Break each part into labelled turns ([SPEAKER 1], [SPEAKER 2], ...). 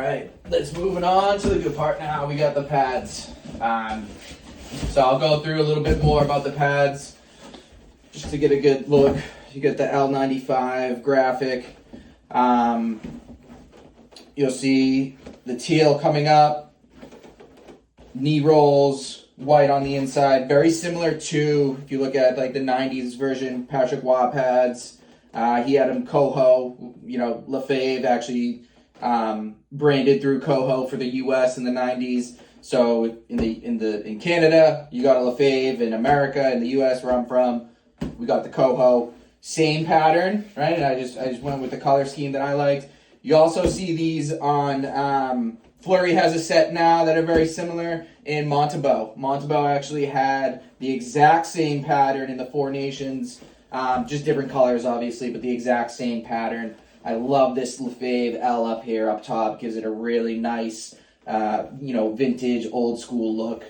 [SPEAKER 1] right, let's moving on to the good part now. We got the pads. So I'll go through a little bit more about the pads just to get a good look. You get the L95 graphic. You'll see the teal coming up, knee rolls, white on the inside. Very similar to, if you look at like the 90s version, Patrick Waugh pads. He had them Coho, LaFave actually branded through Coho for the US in the 90s. So in Canada, you got a LaFave. In America, in the US where I'm from, we got the Coho. Same pattern, right? I just went with the color scheme that I liked. You also see these on Fleury has a set now that are very similar in Montebello. Montebello actually had the exact same pattern in the Four Nations, just different colors obviously, but the exact same pattern. I love this LaFave L up here up top. Gives it a really nice, vintage old school look.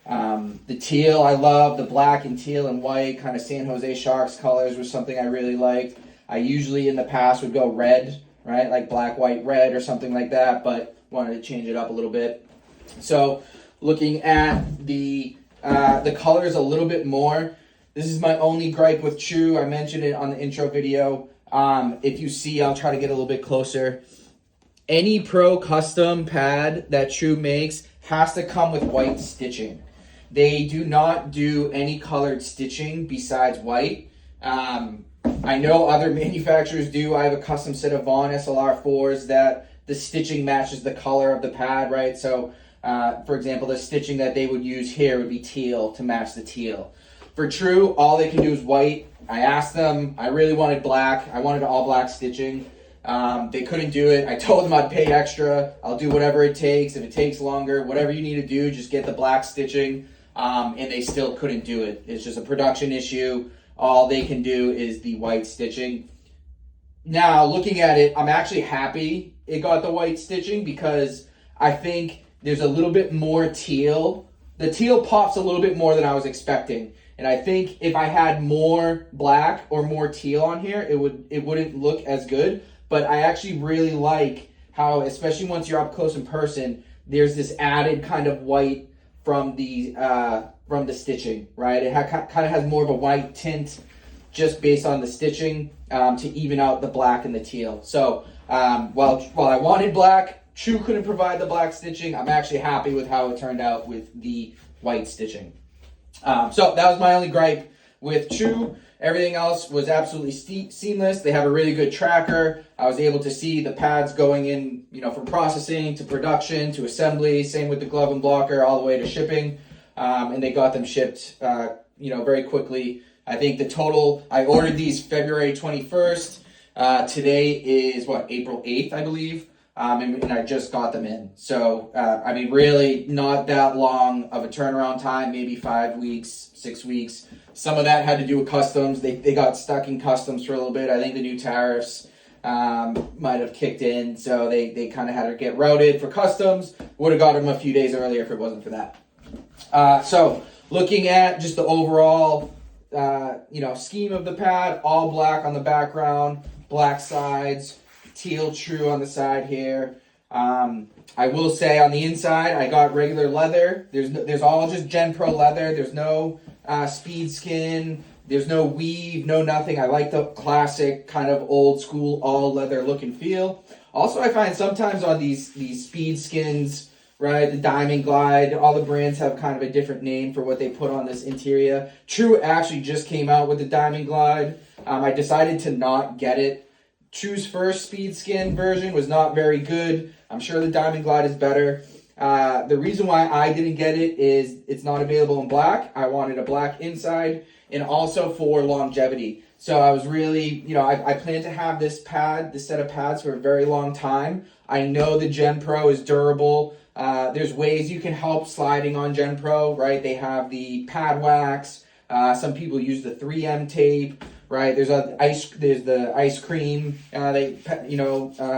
[SPEAKER 1] The teal I love. The black and teal and white kind of San Jose Sharks colors was something I really liked. I usually in the past would go red, right? Like black, white, red or something like that, but wanted to change it up a little bit. So looking at the colors a little bit more, this is my only gripe with True. I mentioned it on the intro video. If you see, I'll try to get a little bit closer. Any pro custom pad that True makes has to come with white stitching. They do not do any colored stitching besides white. I know other manufacturers do. I have a custom set of Vaughn SLR4s that the stitching matches the color of the pad, right? So, for example, the stitching that they would use here would be teal to match the teal. For True, all they can do is white. I asked them, I really wanted black. I wanted all black stitching. They couldn't do it. I told them I'd pay extra. I'll do whatever it takes. If it takes longer, whatever you need to do, just get the black stitching. And they still couldn't do it. It's just a production issue. All they can do is the white stitching. Now, looking at it, I'm actually happy it got the white stitching because I think there's a little bit more teal. The teal pops a little bit more than I was expecting. And I think if I had more black or more teal on here, it wouldn't look as good. But I actually really like how, especially once you're up close in person, there's this added kind of white from the stitching, right? It kind of has more of a white tint just based on the stitching to even out the black and the teal. So while I wanted black, True couldn't provide the black stitching. I'm actually happy with how it turned out with the white stitching. So that was my only gripe with True. Everything else was absolutely seamless. They have a really good tracker. I was able to see the pads going in, from processing to production to assembly. Same with the glove and blocker all the way to shipping. And they got them shipped, very quickly. I think the total, I ordered these February 21st. Today is April 8th, I believe. And I just got them in. So, really not that long of a turnaround time, maybe 5 weeks, 6 weeks. Some of that had to do with customs. They got stuck in customs for a little bit. I think the new tariffs might have kicked in. So they kind of had to get routed for customs. Would have got them a few days earlier if it wasn't for that. So looking at just the overall, scheme of the pad, all black on the background, black sides, teal True on the side here. I will say on the inside, I got regular leather. There's all just Gen Pro leather. There's no speed skin. There's no weave, no nothing. I like the classic kind of old school all leather look and feel. Also, I find sometimes on these speed skins, right, the Diamond Glide, all the brands have kind of a different name for what they put on this interior. True actually just came out with the Diamond Glide. I decided to not get it. True's first speed skin version was not very good. I'm sure the Diamond Glide is better. The reason why I didn't get it is it's not available in black. I wanted a black inside and also for longevity. So I was really, I plan to have this set of pads for a very long time. I know the Gen Pro is durable. There's ways you can help sliding on Gen Pro, right? They have the pad wax. Some people use the 3M tape, right? There's the ice cream,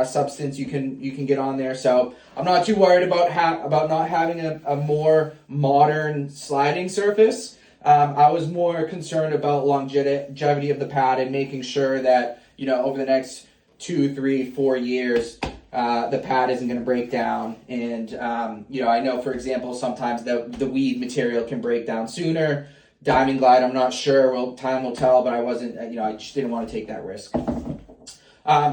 [SPEAKER 1] substance you can get on there. So I'm not too worried about not having a more modern sliding surface. I was more concerned about longevity of the pad and making sure that over the next 2, 3, 4 years, the pad isn't going to break down. And, I know, for example, sometimes the weed material can break down sooner. Diamond Glide, I'm not sure. Well, time will tell, but I wasn't, I just didn't want to take that risk.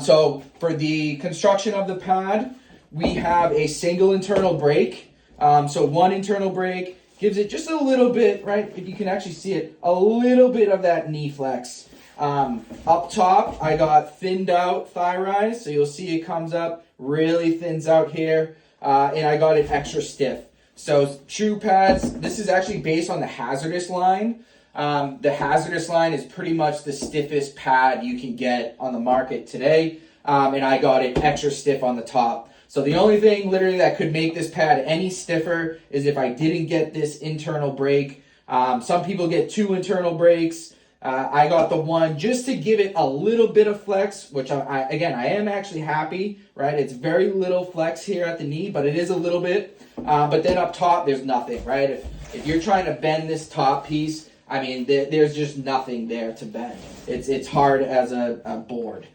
[SPEAKER 1] So for the construction of the pad, we have a single internal brake. So one internal brake gives it just a little bit, right? If you can actually see it, a little bit of that knee flex. Up top, I got thinned out thigh rise. So you'll see it comes up, really thins out here. And I got it extra stiff. So true pads, this is actually based on the Hzrdus line. The Hzrdus line is pretty much the stiffest pad you can get on the market today. And I got it extra stiff on the top. So the only thing literally that could make this pad any stiffer is if I didn't get this internal brake. Some people get 2 internal brakes. I got the one just to give it a little bit of flex, which I am actually happy, right? It's very little flex here at the knee, but it is a little bit. But then up top, there's nothing, right? If you're trying to bend this top piece, I mean, there's just nothing there to bend. It's hard as a board,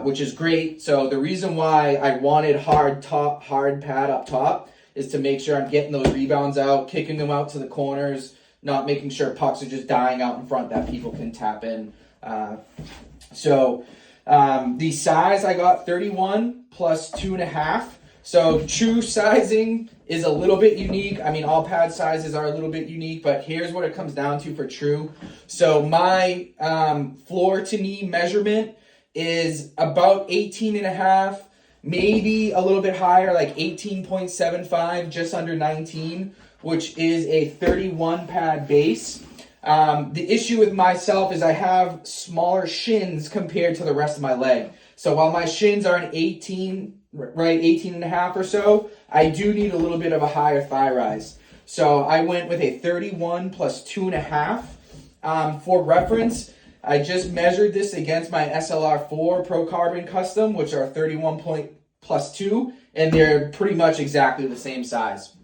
[SPEAKER 1] which is great. So the reason why I wanted hard pad up top is to make sure I'm getting those rebounds out, kicking them out to the corners, not making sure pucks are just dying out in front that people can tap in. The size I got 31 plus 2.5. So true sizing is a little bit unique. I mean, all pad sizes are a little bit unique, but here's what it comes down to for true. So my floor to knee measurement is about 18.5, maybe a little bit higher, like 18.75, just under 19, which is a 31 pad base. The issue with myself is I have smaller shins compared to the rest of my leg. So while my shins are an 18 and a half or so, I do need a little bit of a higher thigh rise. So I went with a 31 plus 2.5. For reference, I just measured this against my SLR4 Pro Carbon Custom, which are 31 plus 2, and they're pretty much exactly the same size.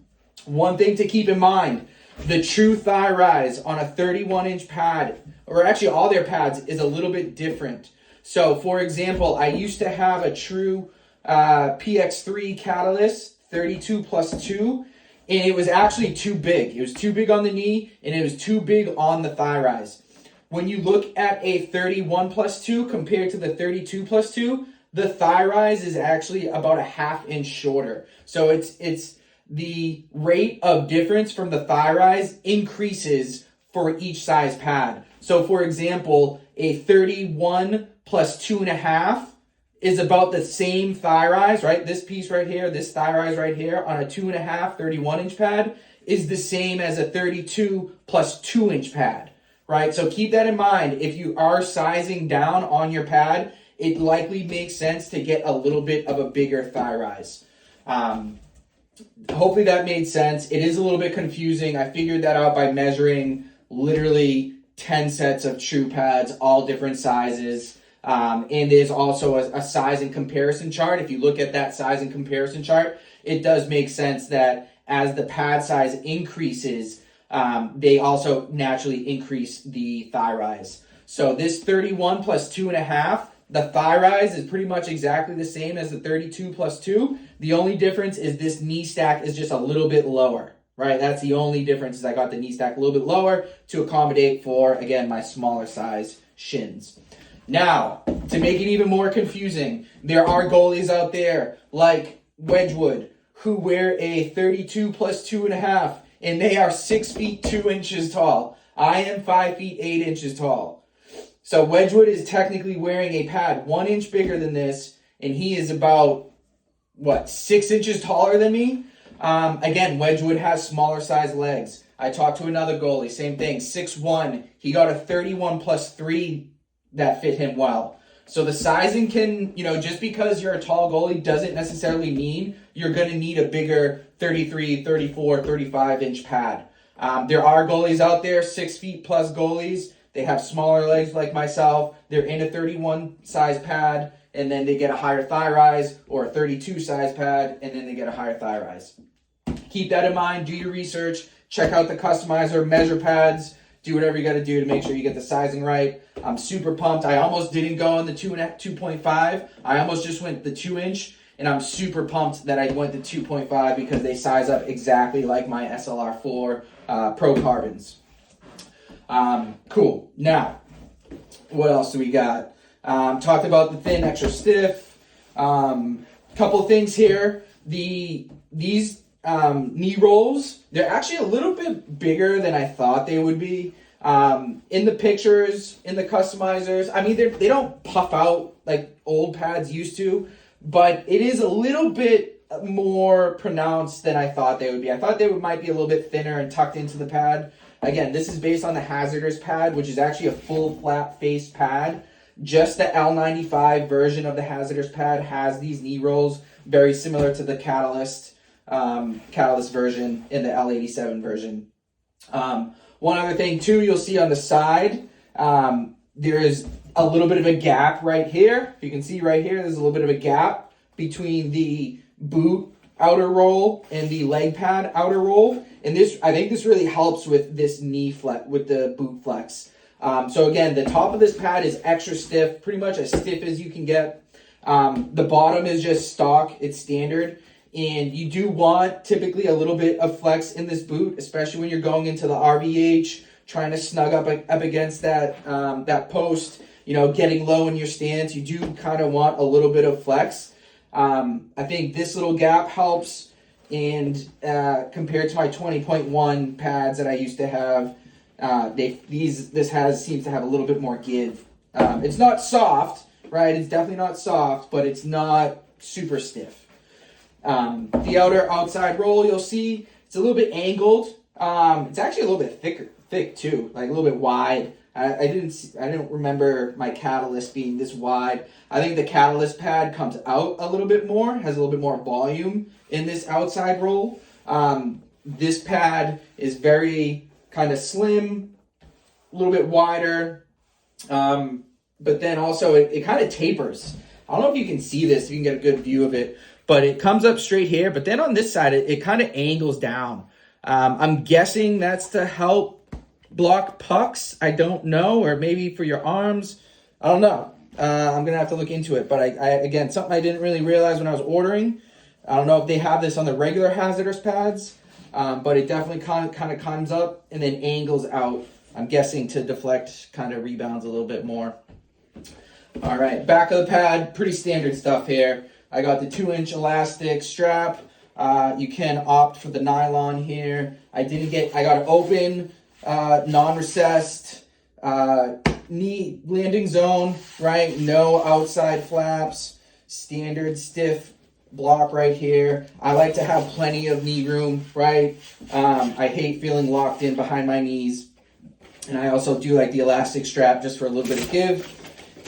[SPEAKER 1] One thing to keep in mind, the true thigh rise on a 31-inch pad, or actually all their pads, is a little bit different. So, for example, I used to have a true PX3 Catalyst 32 plus 2, and it was actually too big. It was too big on the knee, and it was too big on the thigh rise. When you look at a 31 plus 2 compared to the 32 plus 2, the thigh rise is actually about a ½ inch shorter. So it's the rate of difference from the thigh rise increases for each size pad. So for example, a 31 plus 2.5 is about the same thigh rise, right? This piece right here, this thigh rise right here on a 2.5 31-inch pad is the same as a 32 plus 2-inch pad, right? So keep that in mind. If you are sizing down on your pad, it likely makes sense to get a little bit of a bigger thigh rise. Hopefully that made sense. It is a little bit confusing. I figured that out by measuring literally 10 sets of true pads, all different sizes. And there's also a size and comparison chart. If you look at that size and comparison chart, it does make sense that as the pad size increases, they also naturally increase the thigh rise. So this 31 plus 2.5, the thigh rise is pretty much exactly the same as the 32 plus 2. The only difference is this knee stack is just a little bit lower, right? That's the only difference, is I got the knee stack a little bit lower to accommodate for, again, my smaller size shins. Now, to make it even more confusing, there are goalies out there like Wedgwood who wear a 32 plus 2.5, and they are 6 feet 2 inches tall. I am 5 feet 8 inches tall. So Wedgwood is technically wearing a pad 1 inch bigger than this, and he is about, 6 inches taller than me? Again, Wedgwood has smaller size legs. I talked to another goalie, same thing, 6'1". He got a 31 plus 3 that fit him well. So the sizing can, just because you're a tall goalie doesn't necessarily mean you're going to need a bigger 33, 34, 35-inch pad. There are goalies out there, 6 feet plus goalies. They have smaller legs like myself. They're in a 31 size pad, and then they get a higher thigh rise, or a 32 size pad, and then they get a higher thigh rise. Keep that in mind. Do your research. Check out the customizer, measure pads. Do whatever you got to do to make sure you get the sizing right. I'm super pumped. I almost didn't go on the 2.5. I almost just went the 2 inch. And I'm super pumped that I went to 2.5 because they size up exactly like my SLR4 Pro Carbons. Cool. Now, what else do we got? Talked about the thin, extra stiff. Couple things here. These knee rolls, they're actually a little bit bigger than I thought they would be. In the pictures, in the customizers, I mean, they don't puff out like old pads used to, but it is a little bit more pronounced than I thought they would be. I thought they might be a little bit thinner and tucked into the pad. Again, this is based on the Hzrdus pad, which is actually a full flat face pad. Just the L95 version of the Hzrdus pad has these knee rolls, very similar to the Catalyst version in the L87 version. One other thing too, you'll see on the side, there is a little bit of a gap right here. If you can see right here, there's a little bit of a gap between the boot outer roll and the leg pad outer roll. And this, I think this really helps with this knee flex, with the boot flex. So again, the top of this pad is extra stiff, pretty much as stiff as you can get. The bottom is just stock, it's standard. And you do want typically a little bit of flex in this boot, especially when you're going into the RVH, trying to snug up against that, that post, you know, getting low in your stance. You do kind of want a little bit of flex. I think this little gap helps, and compared to my 20.1 pads that I used to have, this seems to have a little bit more give. It's not soft, right? It's definitely not soft, but it's not super stiff. The outside roll, you'll see it's a little bit angled. It's actually a little bit thick too, like a little bit wide. I didn't remember my Catalyst being this wide. I think the Catalyst pad comes out a little bit more, has a little bit more volume in this outside roll. This pad is very kind of slim, a little bit wider, but then also it kind of tapers. I don't know if you can see this, if you can get a good view of it, but it comes up straight here, but then on this side, it kind of angles down. I'm guessing that's to help block pucks. I don't know, or maybe for your arms. I don't know. I'm gonna have to look into it. But I again, something I didn't really realize when I was ordering. I don't know if they have this on the regular Hzrdus pads, but it definitely kind of comes up and then angles out. I'm guessing to deflect kind of rebounds a little bit more. All right, back of the pad, pretty standard stuff here. I got the 2-inch elastic strap. You can opt for the nylon here. I got an open, non-recessed knee landing zone, right? No outside flaps, standard stiff block right here. I like to have plenty of knee room, right? I hate feeling locked in behind my knees. And I also do like the elastic strap just for a little bit of give.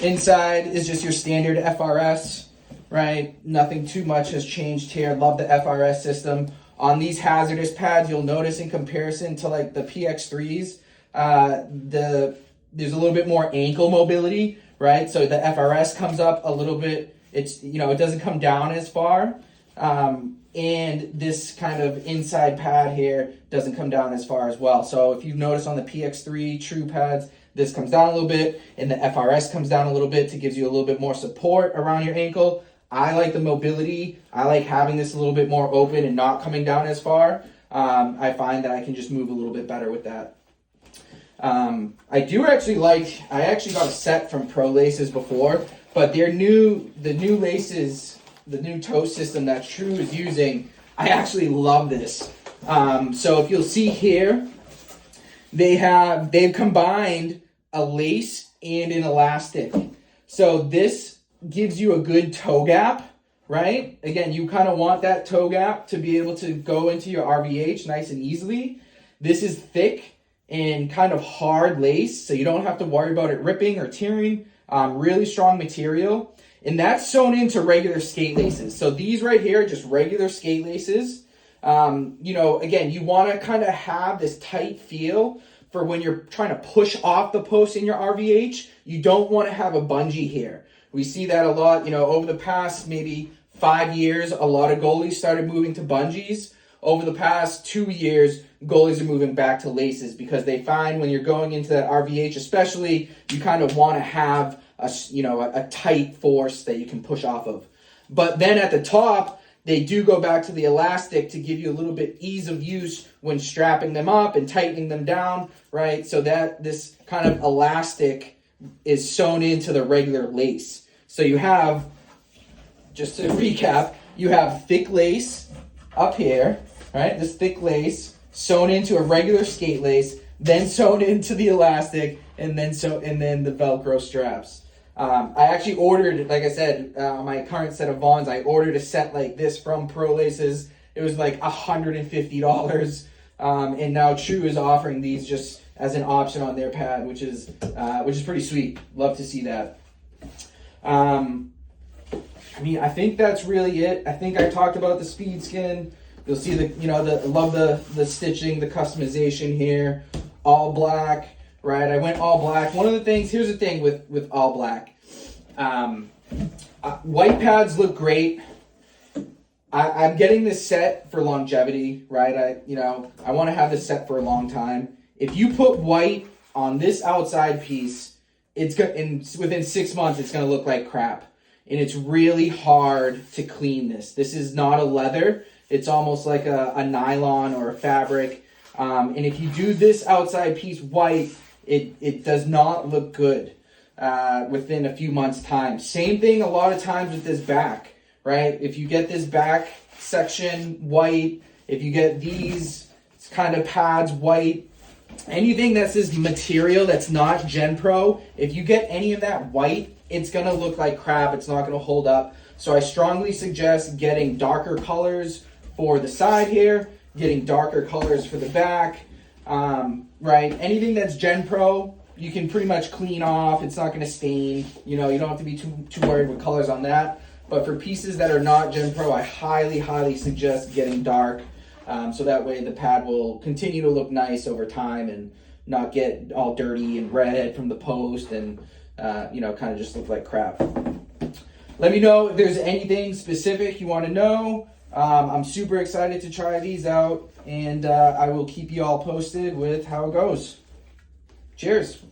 [SPEAKER 1] Inside is just your standard FRS, right? Nothing too much has changed here. Love the FRS system. On these Hzrdus pads, you'll notice in comparison to like the PX3s, there's a little bit more ankle mobility, right? So the FRS comes up a little bit. It's, you know, it doesn't come down as far. And this kind of inside pad here doesn't come down as far as well. So if you notice on the PX3 True pads, this comes down a little bit, and the FRS comes down a little bit to give you a little bit more support around your ankle. I like the mobility. I like having this a little bit more open and not coming down as far. I find that I can just move a little bit better with that. I actually got a set from Pro Laces before, but the new laces, the new toe system that True is using, I actually love this. So if you'll see here, they've combined a lace and an elastic. So this gives you a good toe gap, right? Again, you kind of want that toe gap to be able to go into your RVH nice and easily. This is thick and kind of hard lace, so you don't have to worry about it ripping or tearing. Really strong material. And that's sewn into regular skate laces. So these right here are just regular skate laces. You know, again, you want to kind of have this tight feel for when you're trying to push off the post in your RVH. You don't want to have a bungee here. We see that a lot, you know, over the past maybe 5 years, a lot of goalies started moving to bungees. Over the past 2 years, goalies are moving back to laces because they find when you're going into that RVH, especially, you kind of want to have a tight force that you can push off of. But then at the top, they do go back to the elastic to give you a little bit ease of use when strapping them up and tightening them down, right? So that this kind of elastic is sewn into the regular lace. So you have, just to recap, you have thick lace up here, right? This thick lace sewn into a regular skate lace, then sewn into the elastic, and then the Velcro straps. I actually ordered, like I said, my current set of Vons, I ordered a set like this from Pro Laces. It was like $150. And now True is offering these just as an option on their pad, which is pretty sweet. Love to see that. I mean, I think that's really it. I think I talked about the speed skin. You'll see love the stitching, the customization here. All black, right? I went all black. One of the things, here's the thing with all black. White pads look great. I'm getting this set for longevity, right? I want to have this set for a long time. If you put white on this outside piece, within 6 months, it's going to look like crap. And it's really hard to clean this. This is not a leather. It's almost like a nylon or a fabric. And if you do this outside piece white, it does not look good within a few months' time. Same thing a lot of times with this back, right? If you get this back section white, if you get these kind of pads white, anything that's this material that's not Gen Pro, if you get any of that white, it's going to look like crap. It's not going to hold up. So I strongly suggest getting darker colors for the side here, getting darker colors for the back, right? Anything that's Gen Pro, you can pretty much clean off. It's not going to stain. You don't have to be too worried with colors on that. But for pieces that are not Gen Pro, I highly, highly suggest getting dark. So that way the pad will continue to look nice over time and not get all dirty and red from the post and, kind of just look like crap. Let me know if there's anything specific you want to know. I'm super excited to try these out, and I will keep you all posted with how it goes. Cheers.